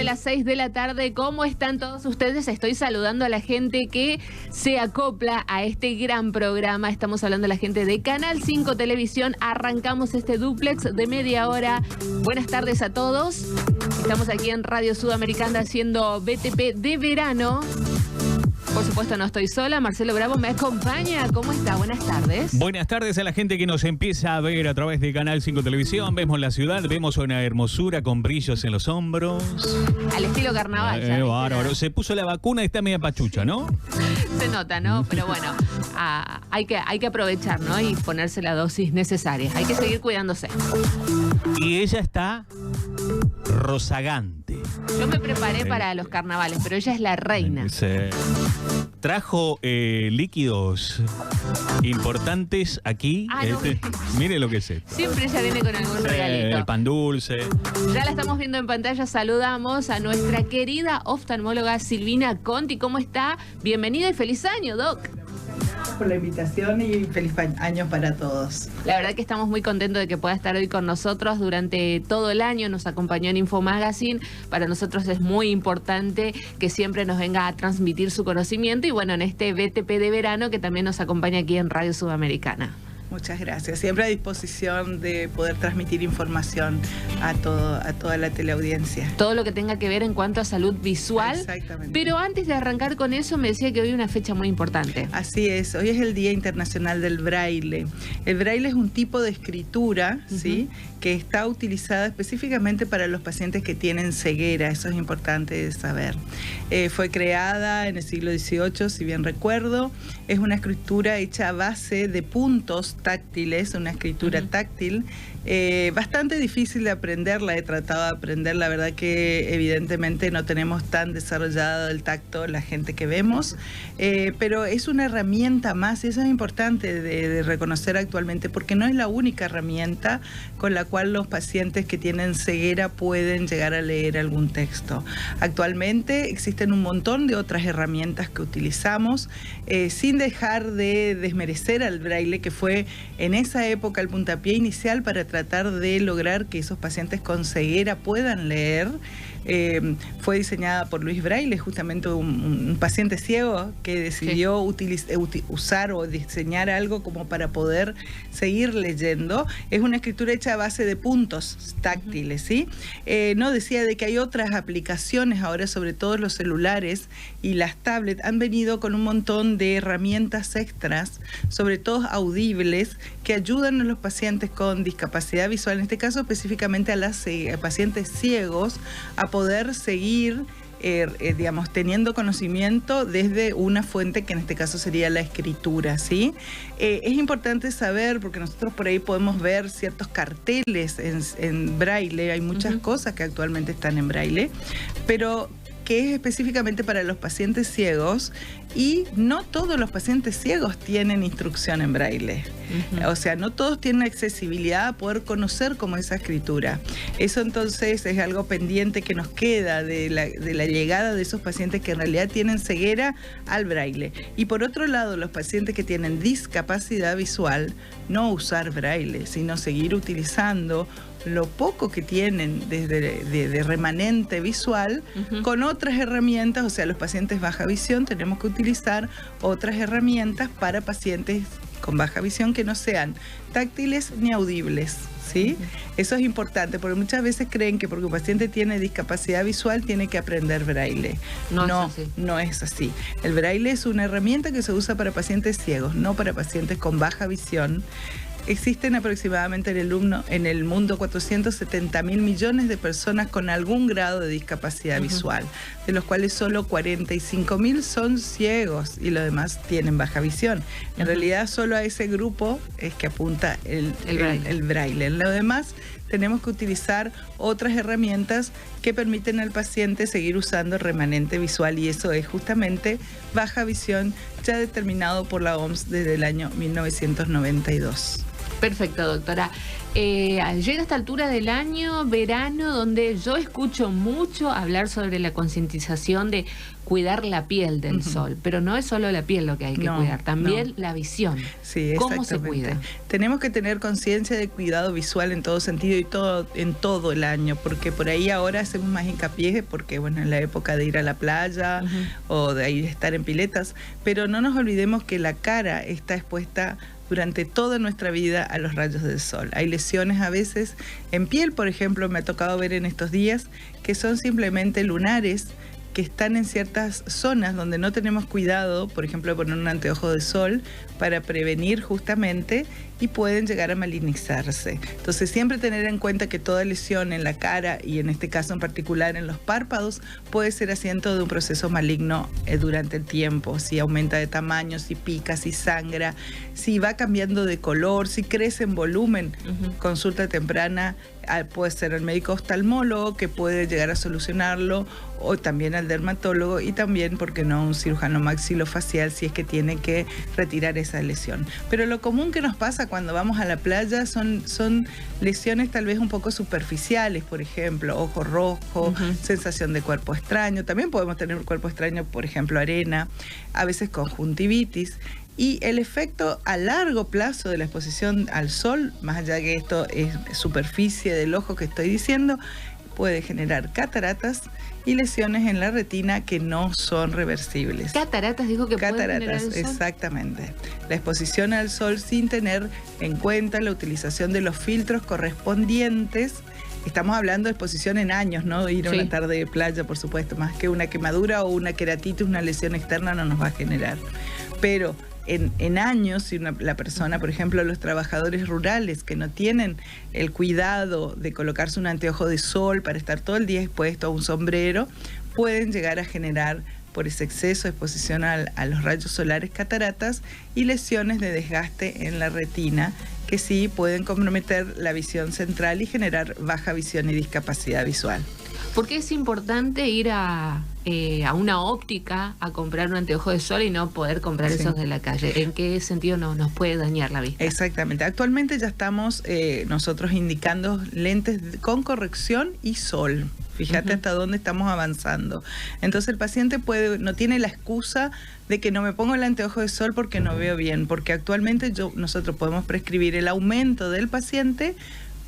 las 6 de la tarde. ¿Cómo están todos ustedes? Estoy saludando a la gente que se acopla a este gran programa. Estamos hablando a la gente de Canal 5 Televisión. Arrancamos este dúplex de media hora. Buenas tardes a todos. Estamos aquí en Radio Sudamericana haciendo BTP de verano. Por supuesto no estoy sola, Marcelo Bravo me acompaña. ¿Cómo está? Buenas tardes. Buenas tardes a la gente que nos empieza a ver a través de Canal 5 Televisión. Vemos la ciudad, vemos una hermosura con brillos en los hombros. Al estilo carnaval. Bárbaro. Se puso la vacuna y está media pachucha, ¿no? Se nota, ¿no? Pero bueno, hay que aprovechar, ¿no? Y ponerse la dosis necesaria. Hay que seguir cuidándose. Y ella está rozagante. Yo me preparé para los carnavales, pero ella es la reina. Sí. Trajo líquidos importantes aquí. No. Mire lo que es esto. Siempre ella viene con algún regalito. El pan dulce. Ya la estamos viendo en pantalla. Saludamos a nuestra querida oftalmóloga Silvina Conti. ¿Cómo está? Bienvenida y feliz año, Doc. Por la invitación y feliz año para todos. La verdad que estamos muy contentos de que pueda estar hoy con nosotros durante todo el año. Nos acompañó en Info Magazine. Para nosotros es muy importante que siempre nos venga a transmitir su conocimiento y bueno, en este BTP de verano que también nos acompaña aquí en Radio Sudamericana. Muchas gracias. Siempre a disposición de poder transmitir información a toda la teleaudiencia. Todo lo que tenga que ver en cuanto a salud visual. Exactamente. Pero antes de arrancar con eso, me decía que hoy es una fecha muy importante. Así es. Hoy es el Día Internacional del Braille. El braille es un tipo de escritura, ¿sí?, que está utilizada específicamente para los pacientes que tienen ceguera. Eso es importante de saber. Fue creada en el siglo XVIII, si bien recuerdo. Es una escritura hecha a base de puntos táctiles, una escritura táctil, bastante difícil de aprender. La he tratado de aprender, la verdad que evidentemente no tenemos tan desarrollado el tacto la gente que vemos, pero es una herramienta más y eso es importante de reconocer actualmente porque no es la única herramienta con la cual los pacientes que tienen ceguera pueden llegar a leer algún texto. Actualmente existen un montón de otras herramientas que utilizamos, sin dejar de desmerecer al braille, que fue en esa época el puntapié inicial para tratar de lograr que esos pacientes con ceguera puedan leer. Fue diseñada por Luis Braille, justamente un paciente ciego que decidió usar o diseñar algo como para poder seguir leyendo. Es una escritura hecha a base de puntos táctiles, ¿sí? No decía de que hay otras aplicaciones ahora, sobre todo los celulares y las tablets han venido con un montón de herramientas extras, sobre todo audibles, que ayudan a los pacientes con discapacidad visual, en este caso específicamente a los pacientes ciegos, a poder seguir, digamos, teniendo conocimiento desde una fuente que en este caso sería la escritura, ¿sí? Es importante saber, porque nosotros por ahí podemos ver ciertos carteles en braille, hay muchas cosas que actualmente están en braille, pero que es específicamente para los pacientes ciegos y no todos los pacientes ciegos tienen instrucción en braille. O sea, no todos tienen accesibilidad a poder conocer cómo es esa escritura. Eso entonces es algo pendiente que nos queda de la llegada de esos pacientes que en realidad tienen ceguera al braille. Y por otro lado, los pacientes que tienen discapacidad visual, no usar braille, sino seguir utilizando lo poco que tienen de remanente visual con otras herramientas. O sea, los pacientes baja visión tenemos que utilizar otras herramientas para pacientes con baja visión que no sean táctiles ni audibles, ¿sí? Eso es importante porque muchas veces creen que porque un paciente tiene discapacidad visual tiene que aprender braille. No es así. El braille es una herramienta que se usa para pacientes ciegos, no para pacientes con baja visión. Existen aproximadamente en el mundo 470.000 millones de personas con algún grado de discapacidad visual, de los cuales solo 45.000 son ciegos y los demás tienen baja visión. En realidad solo a ese grupo es que apunta el braille. En lo demás tenemos que utilizar otras herramientas que permiten al paciente seguir usando el remanente visual y eso es justamente baja visión, ya determinado por la OMS desde el año 1992. Perfecto, doctora. Llega esta altura del año, verano, donde yo escucho mucho hablar sobre la concientización de cuidar la piel del sol, pero no es solo la piel lo que hay que cuidar, también la visión. Sí, ¿Cómo se cuida? Tenemos que tener conciencia de cuidado visual en todo sentido y en todo el año, porque por ahí ahora hacemos más hincapié, porque bueno, en la época de ir a la playa o de ir a estar en piletas, pero no nos olvidemos que la cara está expuesta durante toda nuestra vida a los rayos del sol. Hay lesiones a veces en piel, por ejemplo, me ha tocado ver en estos días, que son simplemente lunares que están en ciertas zonas donde no tenemos cuidado, por ejemplo, de poner un anteojo de sol para prevenir justamente, y pueden llegar a malignizarse. Entonces siempre tener en cuenta que toda lesión en la cara, y en este caso en particular en los párpados, puede ser asiento de un proceso maligno durante el tiempo. Si aumenta de tamaño, si pica, si sangra, si va cambiando de color, si crece en volumen, consulta temprana. Puede ser el médico oftalmólogo que puede llegar a solucionarlo, o también al dermatólogo, y también, ¿por qué no?, un cirujano maxilofacial si es que tiene que retirar esa lesión. Pero lo común que nos pasa cuando vamos a la playa son lesiones tal vez un poco superficiales, por ejemplo, ojo rojo, sensación de cuerpo extraño. También podemos tener un cuerpo extraño, por ejemplo, arena, a veces conjuntivitis. Y el efecto a largo plazo de la exposición al sol, más allá que esto es superficie del ojo que estoy diciendo, puede generar cataratas y lesiones en la retina que no son reversibles. ¿Cataratas dijo que puede generar el sol? Exactamente. La exposición al sol sin tener en cuenta la utilización de los filtros correspondientes. Estamos hablando de exposición en años, ¿no? Ir a una tarde de playa, por supuesto, más que una quemadura o una queratitis, una lesión externa no nos va a generar. Pero en años, si la persona, por ejemplo, los trabajadores rurales que no tienen el cuidado de colocarse un anteojo de sol para estar todo el día expuesto a un sombrero, pueden llegar a generar, por ese exceso de exposición a los rayos solares, cataratas y lesiones de desgaste en la retina, que sí pueden comprometer la visión central y generar baja visión y discapacidad visual. ¿Por qué es importante ir a una óptica a comprar un anteojo de sol y no poder comprar esos de la calle? ¿En qué sentido nos puede dañar la vista? Exactamente. Actualmente ya estamos nosotros indicando lentes con corrección y sol. Fíjate hasta dónde estamos avanzando. Entonces el paciente no tiene la excusa de que no me pongo el anteojo de sol porque no veo bien, porque actualmente nosotros podemos prescribir el aumento del paciente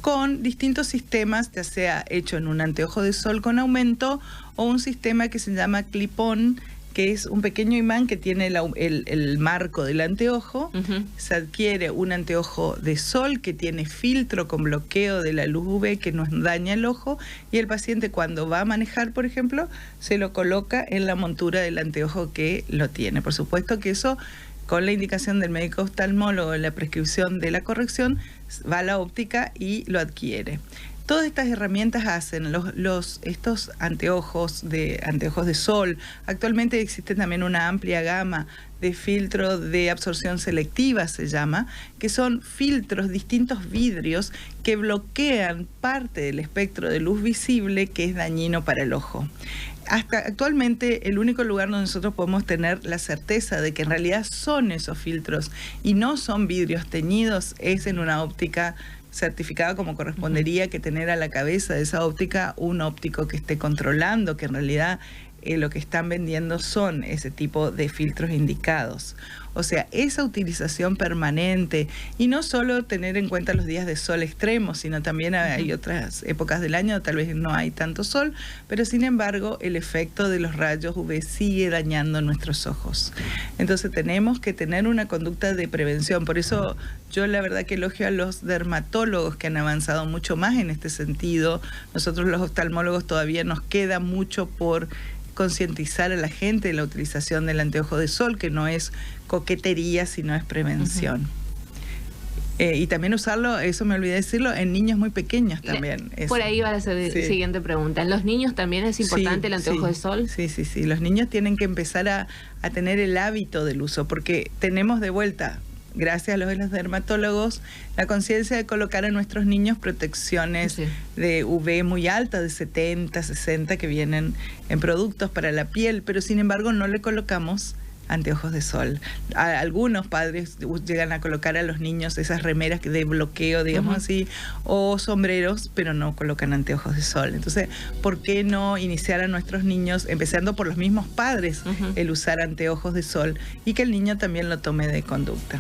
con distintos sistemas, ya sea hecho en un anteojo de sol con aumento o un sistema que se llama clip-on, que es un pequeño imán que tiene el marco del anteojo. Se adquiere un anteojo de sol que tiene filtro con bloqueo de la luz UV que nos daña el ojo, y el paciente cuando va a manejar, por ejemplo, se lo coloca en la montura del anteojo que lo tiene. Por supuesto que eso, con la indicación del médico oftalmólogo en la prescripción de la corrección, va a la óptica y lo adquiere. Todas estas herramientas hacen estos anteojos de sol. Actualmente existe también una amplia gama de filtro de absorción selectiva, se llama, que son filtros, distintos vidrios que bloquean parte del espectro de luz visible que es dañino para el ojo. Hasta actualmente el único lugar donde nosotros podemos tener la certeza de que en realidad son esos filtros y no son vidrios teñidos es en una óptica certificada, como correspondería que tener a la cabeza de esa óptica un óptico que esté controlando que en realidad lo que están vendiendo son ese tipo de filtros indicados. O sea, esa utilización permanente, y no solo tener en cuenta los días de sol extremos, sino también hay otras épocas del año, tal vez no hay tanto sol, pero sin embargo el efecto de los rayos UV sigue dañando nuestros ojos. Entonces tenemos que tener una conducta de prevención. Por eso yo la verdad que elogio a los dermatólogos que han avanzado mucho más en este sentido. Nosotros los oftalmólogos todavía nos queda mucho por concientizar a la gente de la utilización del anteojo de sol, que no es coquetería, sino es prevención. Y también usarlo, eso me olvidé decirlo, en niños muy pequeños también. Por ahí va a ser la siguiente pregunta. ¿En los niños también es importante el anteojo de sol? Sí. Los niños tienen que empezar a tener el hábito del uso, porque tenemos de vuelta, gracias a los dermatólogos, la conciencia de colocar a nuestros niños protecciones de UV muy altas, de 70, 60, que vienen en productos para la piel, pero sin embargo no le colocamos anteojos de sol. Algunos padres llegan a colocar a los niños esas remeras de bloqueo, digamos así, o sombreros, pero no colocan anteojos de sol. Entonces, ¿por qué no iniciar a nuestros niños, empezando por los mismos padres, el usar anteojos de sol y que el niño también lo tome de conducta?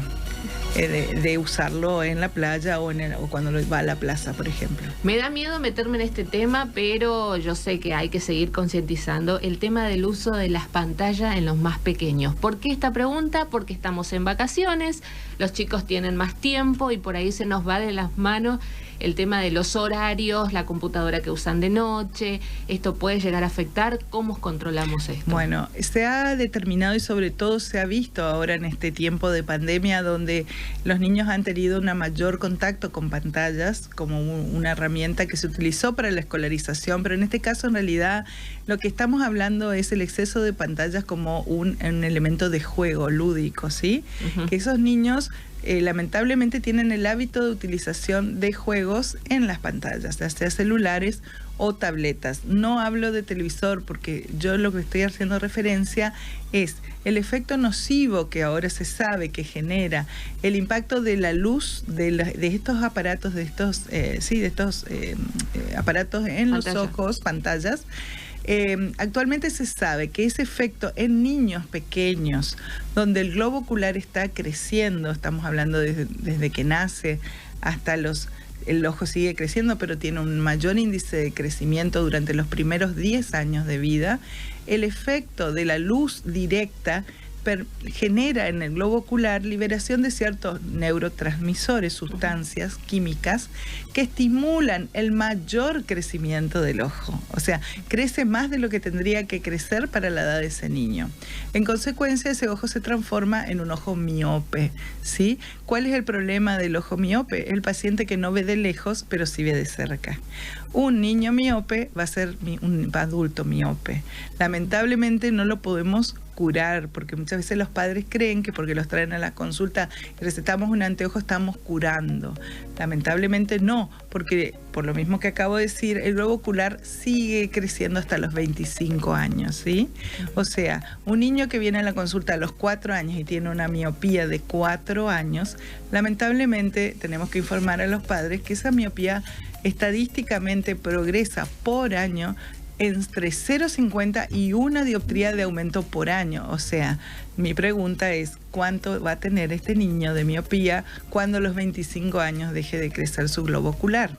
De usarlo en la playa o cuando va a la plaza, por ejemplo. Me da miedo meterme en este tema, pero yo sé que hay que seguir concientizando el tema del uso de las pantallas en los más pequeños. ¿Por qué esta pregunta? Porque estamos en vacaciones, los chicos tienen más tiempo y por ahí se nos va de las manos el tema de los horarios, la computadora que usan de noche. ¿Esto puede llegar a afectar? ¿Cómo controlamos esto? Bueno, se ha determinado y sobre todo se ha visto ahora en este tiempo de pandemia donde los niños han tenido un mayor contacto con pantallas como una herramienta que se utilizó para la escolarización, pero en este caso en realidad lo que estamos hablando es el exceso de pantallas como un elemento de juego lúdico, ¿sí? Que esos niños lamentablemente tienen el hábito de utilización de juegos en las pantallas, ya sea celulares o tabletas. No hablo de televisor porque yo lo que estoy haciendo referencia es el efecto nocivo que ahora se sabe que genera el impacto de la luz de estos aparatos, aparatos en los ojos, pantallas. Actualmente se sabe que ese efecto en niños pequeños, donde el globo ocular está creciendo, estamos hablando desde que nace hasta el ojo sigue creciendo, pero tiene un mayor índice de crecimiento durante los primeros 10 años de vida, el efecto de la luz directa genera en el globo ocular liberación de ciertos neurotransmisores, sustancias químicas que estimulan el mayor crecimiento del ojo. O sea, crece más de lo que tendría que crecer para la edad de ese niño. En consecuencia, ese ojo se transforma en un ojo miope, ¿sí? ¿Cuál es el problema del ojo miope? El paciente que no ve de lejos, pero sí ve de cerca. Un niño miope va a ser un adulto miope. Lamentablemente no lo podemos curar, porque muchas veces los padres creen que porque los traen a la consulta y recetamos un anteojo estamos curando. Lamentablemente no, porque por lo mismo que acabo de decir, el globo ocular sigue creciendo hasta los 25 años, ¿sí? O sea, un niño que viene a la consulta a los 4 años y tiene una miopía de 4 años, lamentablemente tenemos que informar a los padres que esa miopía estadísticamente progresa por año entre 0,50 y 1 dioptría de aumento por año. O sea, mi pregunta es, ¿cuánto va a tener este niño de miopía cuando a los 25 años deje de crecer su globo ocular?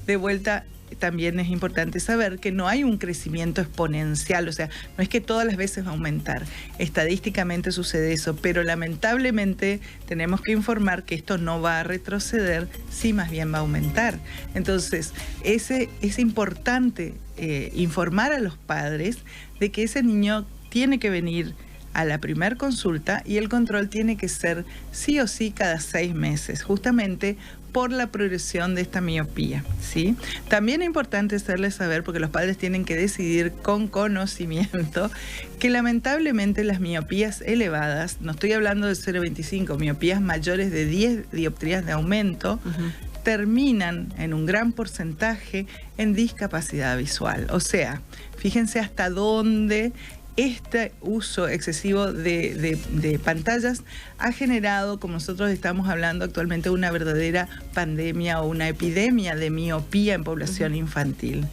De vuelta, también es importante saber que no hay un crecimiento exponencial, o sea, no es que todas las veces va a aumentar. Estadísticamente sucede eso, pero lamentablemente tenemos que informar que esto no va a retroceder, sí más bien va a aumentar. Entonces, es importante informar a los padres de que ese niño tiene que venir a la primera consulta y el control tiene que ser sí o sí cada 6 meses, justamente por la progresión de esta miopía, ¿sí? También es importante hacerles saber, porque los padres tienen que decidir con conocimiento, que lamentablemente las miopías elevadas, no estoy hablando de 0,25, miopías mayores de 10 dioptrías de aumento, terminan en un gran porcentaje en discapacidad visual. O sea, fíjense hasta dónde este uso excesivo de pantallas ha generado, como nosotros estamos hablando actualmente, una verdadera pandemia o una epidemia de miopía en población infantil.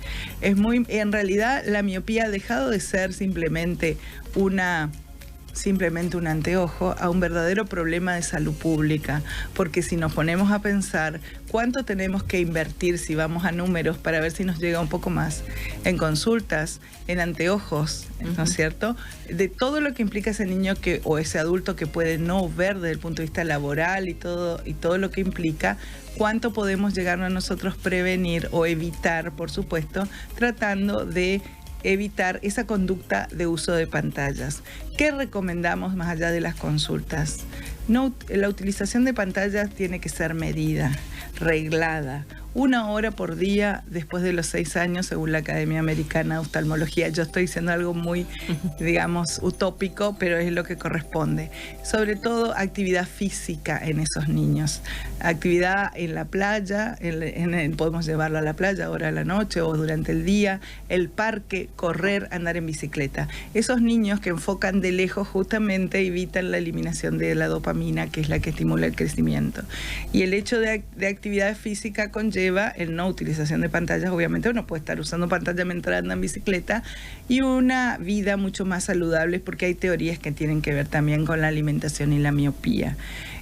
En realidad, la miopía ha dejado de ser simplemente un anteojo a un verdadero problema de salud pública, porque si nos ponemos a pensar cuánto tenemos que invertir, si vamos a números para ver si nos llega un poco más, en consultas, en anteojos, ¿no es cierto? De todo lo que implica ese niño o ese adulto que puede no ver desde el punto de vista laboral y todo lo que implica, cuánto podemos llegar a nosotros prevenir o evitar, por supuesto, tratando de evitar esa conducta de uso de pantallas. ¿Qué recomendamos más allá de las consultas? No, la utilización de pantallas tiene que ser medida, reglada. 1 hora por día después de los 6 años, según la Academia Americana de Oftalmología. Yo estoy diciendo algo muy, digamos, utópico, pero es lo que corresponde. Sobre todo actividad física en esos niños. Actividad en la playa, podemos llevarlo a la playa ahora a la noche o durante el día, el parque, correr, andar en bicicleta. Esos niños que enfocan de lejos justamente evitan la eliminación de la dopamina, que es la que estimula el crecimiento. Y el hecho de actividad física conlleva el no utilización de pantallas. Obviamente uno puede estar usando pantalla mientras anda en bicicleta, y una vida mucho más saludable, porque hay teorías que tienen que ver también con la alimentación y la miopía.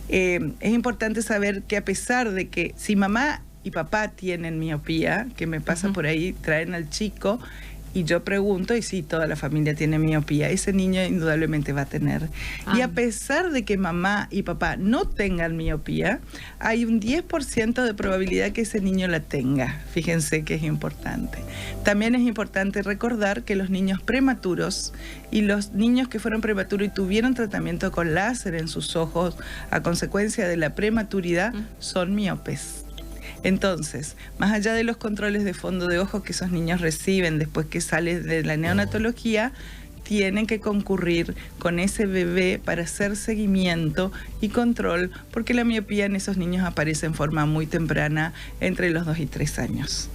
Es importante saber que a pesar de que si mamá y papá tienen miopía, que me pasa por ahí, traen al chico y yo pregunto, y sí, toda la familia tiene miopía, ese niño indudablemente va a tener. Y a pesar de que mamá y papá no tengan miopía, hay un 10% de probabilidad que ese niño la tenga. Fíjense que es importante. También es importante recordar que los niños prematuros y los niños que fueron prematuros y tuvieron tratamiento con láser en sus ojos a consecuencia de la prematuridad son miopes. Entonces, más allá de los controles de fondo de ojos que esos niños reciben después que salen de la neonatología, tienen que concurrir con ese bebé para hacer seguimiento y control, porque la miopía en esos niños aparece en forma muy temprana, entre los 2 y 3 años.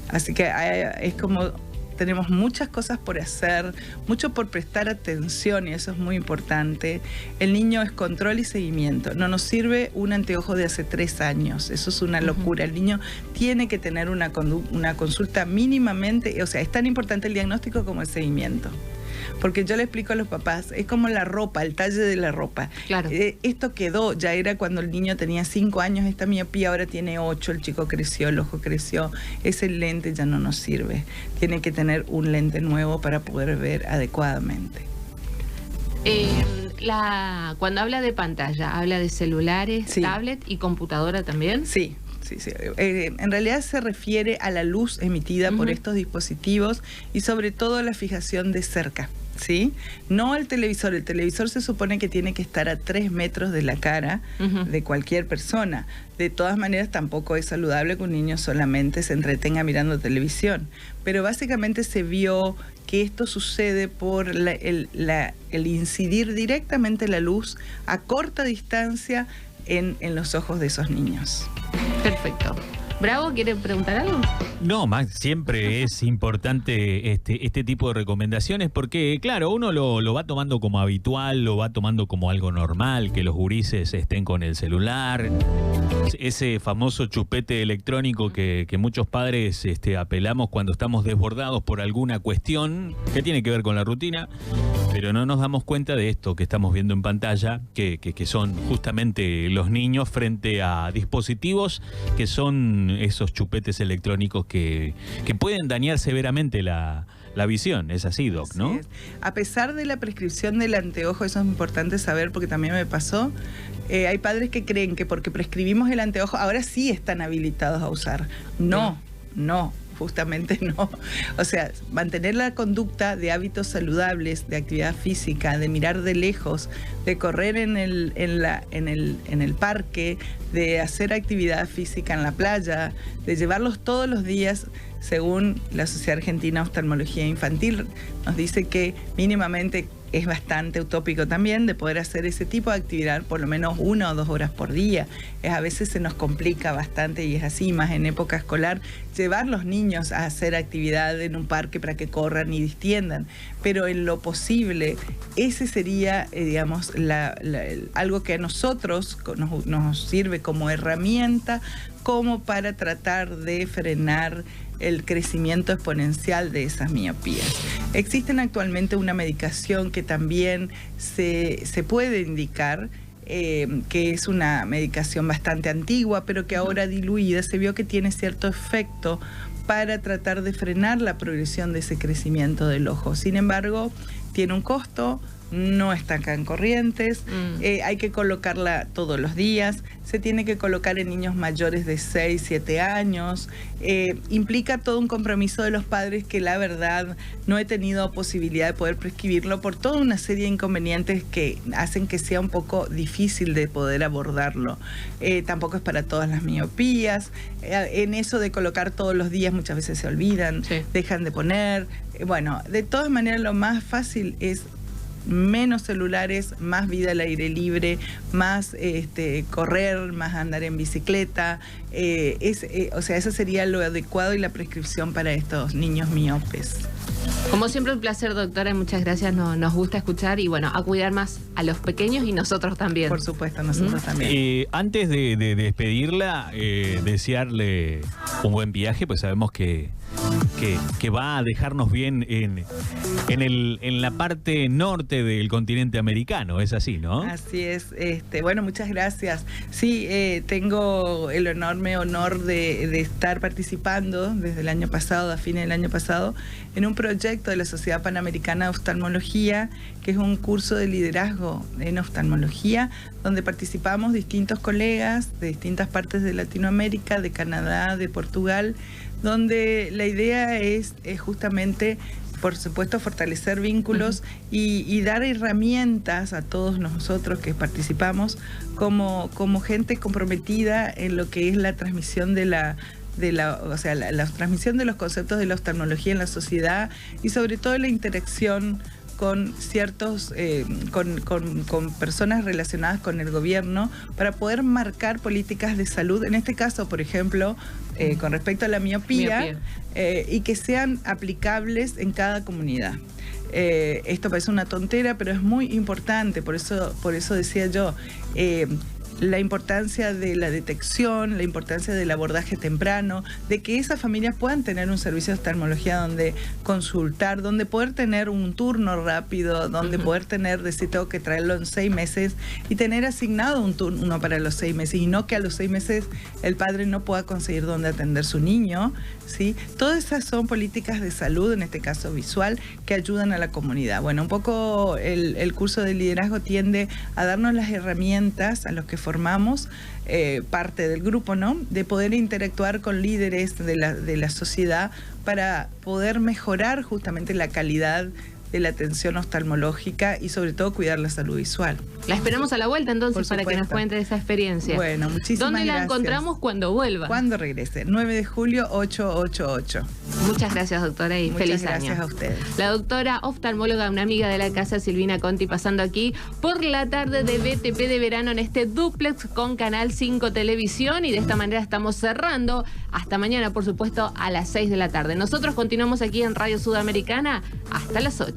Así que es como... Tenemos muchas cosas por hacer, mucho por prestar atención, y eso es muy importante. El niño es control y seguimiento. No nos sirve un anteojo de hace 3 años, eso es una locura. El niño tiene que tener una consulta mínimamente, o sea, es tan importante el diagnóstico como el seguimiento. Porque yo le explico a los papás, es como la ropa, el talle de la ropa. Claro. Esto quedó, ya era cuando el niño tenía 5 años, esta miopía ahora tiene 8, el chico creció, el ojo creció, ese lente ya no nos sirve. Tiene que tener un lente nuevo para poder ver adecuadamente. Cuando habla de pantalla, ¿habla de celulares, tablet y computadora también? Sí. Sí. En realidad se refiere a la luz emitida por estos dispositivos y sobre todo a la fijación de cerca, ¿sí? No al televisor. El televisor se supone que tiene que estar a 3 metros de la cara de cualquier persona. De todas maneras, tampoco es saludable que un niño solamente se entretenga mirando televisión. Pero básicamente se vio que esto sucede por el incidir directamente la luz a corta distancia en los ojos de esos niños. Perfecto. Bravo, ¿quiere preguntar algo? No, Max, siempre es importante este tipo de recomendaciones porque, claro, uno lo va tomando como habitual, lo va tomando como algo normal, que los gurises estén con el celular, ese famoso chupete electrónico que muchos padres apelamos cuando estamos desbordados por alguna cuestión que tiene que ver con la rutina, pero no nos damos cuenta de esto que estamos viendo en pantalla, que son justamente los niños frente a dispositivos que son esos chupetes electrónicos que pueden dañar severamente la visión. Es así, Doc, ¿no? Así es. A pesar de la prescripción del anteojo, eso es importante saber porque también me pasó, hay padres que creen que porque prescribimos el anteojo, ahora sí están habilitados a usar. No. Justamente no. O sea, mantener la conducta de hábitos saludables, de actividad física, de mirar de lejos, de correr en el parque, de hacer actividad física en la playa, de llevarlos todos los días, según la Sociedad Argentina de Oftalmología Infantil, nos dice que mínimamente es bastante utópico también de poder hacer ese tipo de actividad por lo menos 1 o 2 horas por día. A veces se nos complica bastante y es así, más en época escolar, llevar los niños a hacer actividad en un parque para que corran y distiendan. Pero en lo posible, ese sería, digamos, algo que a nosotros nos sirve como herramienta, como para tratar de frenar el crecimiento exponencial de esas miopías. Existen actualmente una medicación que también se puede indicar, que es una medicación bastante antigua, pero que ahora diluida se vio que tiene cierto efecto para tratar de frenar la progresión de ese crecimiento del ojo. Sin embargo, tiene un costo, no estancan corrientes, hay que colocarla todos los días, se tiene que colocar en niños mayores de 6, 7 años, implica todo un compromiso de los padres que la verdad no he tenido posibilidad de poder prescribirlo por toda una serie de inconvenientes que hacen que sea un poco difícil de poder abordarlo. Tampoco es para todas las miopías, en eso de colocar todos los días muchas veces se olvidan, dejan de poner, bueno, de todas maneras lo más fácil es menos celulares, más vida al aire libre, más correr, más andar en bicicleta. O sea, eso sería lo adecuado y la prescripción para estos niños miopes. Como siempre, un placer, doctora, y muchas gracias. Nos gusta escuchar y bueno, a cuidar más a los pequeños y nosotros también. Por supuesto, nosotros también. Antes de despedirla, desearle un buen viaje, pues sabemos que va a dejarnos bien en la parte norte del continente americano, es así, ¿no? Así es. Bueno, muchas gracias. Sí, tengo el enorme honor de estar participando desde el año pasado, a fines del año pasado, en un proyecto de la Sociedad Panamericana de Oftalmología, que es un curso de liderazgo en oftalmología, donde participamos distintos colegas de distintas partes de Latinoamérica, de Canadá, de Portugal, donde la idea es justamente, por supuesto, fortalecer vínculos y dar herramientas a todos nosotros que participamos como gente comprometida en lo que es la transmisión la transmisión de los conceptos de la oftalmología en la sociedad y sobre todo la interacción con ciertos, con personas relacionadas con el gobierno para poder marcar políticas de salud, en este caso, por ejemplo, con respecto a la miopía. Y que sean aplicables en cada comunidad. Esto parece una tontera, pero es muy importante, por eso decía yo, la importancia de la detección, la importancia del abordaje temprano, de que esas familias puedan tener un servicio de oftalmología donde consultar, donde poder tener un turno rápido, donde poder decir tengo que traerlo en 6 meses y tener asignado un turno para los 6 meses y no que a los 6 meses el padre no pueda conseguir dónde atender su niño, ¿sí? Todas esas son políticas de salud, en este caso visual, que ayudan a la comunidad. Bueno, un poco el curso de liderazgo tiende a darnos las herramientas a los que formamos parte del grupo, ¿no? De poder interactuar con líderes de la sociedad para poder mejorar justamente la calidad de la atención oftalmológica y sobre todo cuidar la salud visual. La esperamos a la vuelta entonces para que nos cuente esa experiencia. Bueno, muchísimas gracias. ¿Dónde la encontramos cuando vuelva? Cuando regrese, 9 de julio 888. Muchas gracias, doctora, y feliz año. Muchas gracias a ustedes. La doctora oftalmóloga, una amiga de la casa, Silvina Conti, pasando aquí por la tarde de BTP de verano en este dúplex con Canal 5 Televisión, y de esta manera estamos cerrando. Hasta mañana, por supuesto, a las 6 de la tarde. Nosotros continuamos aquí en Radio Sudamericana hasta las 8.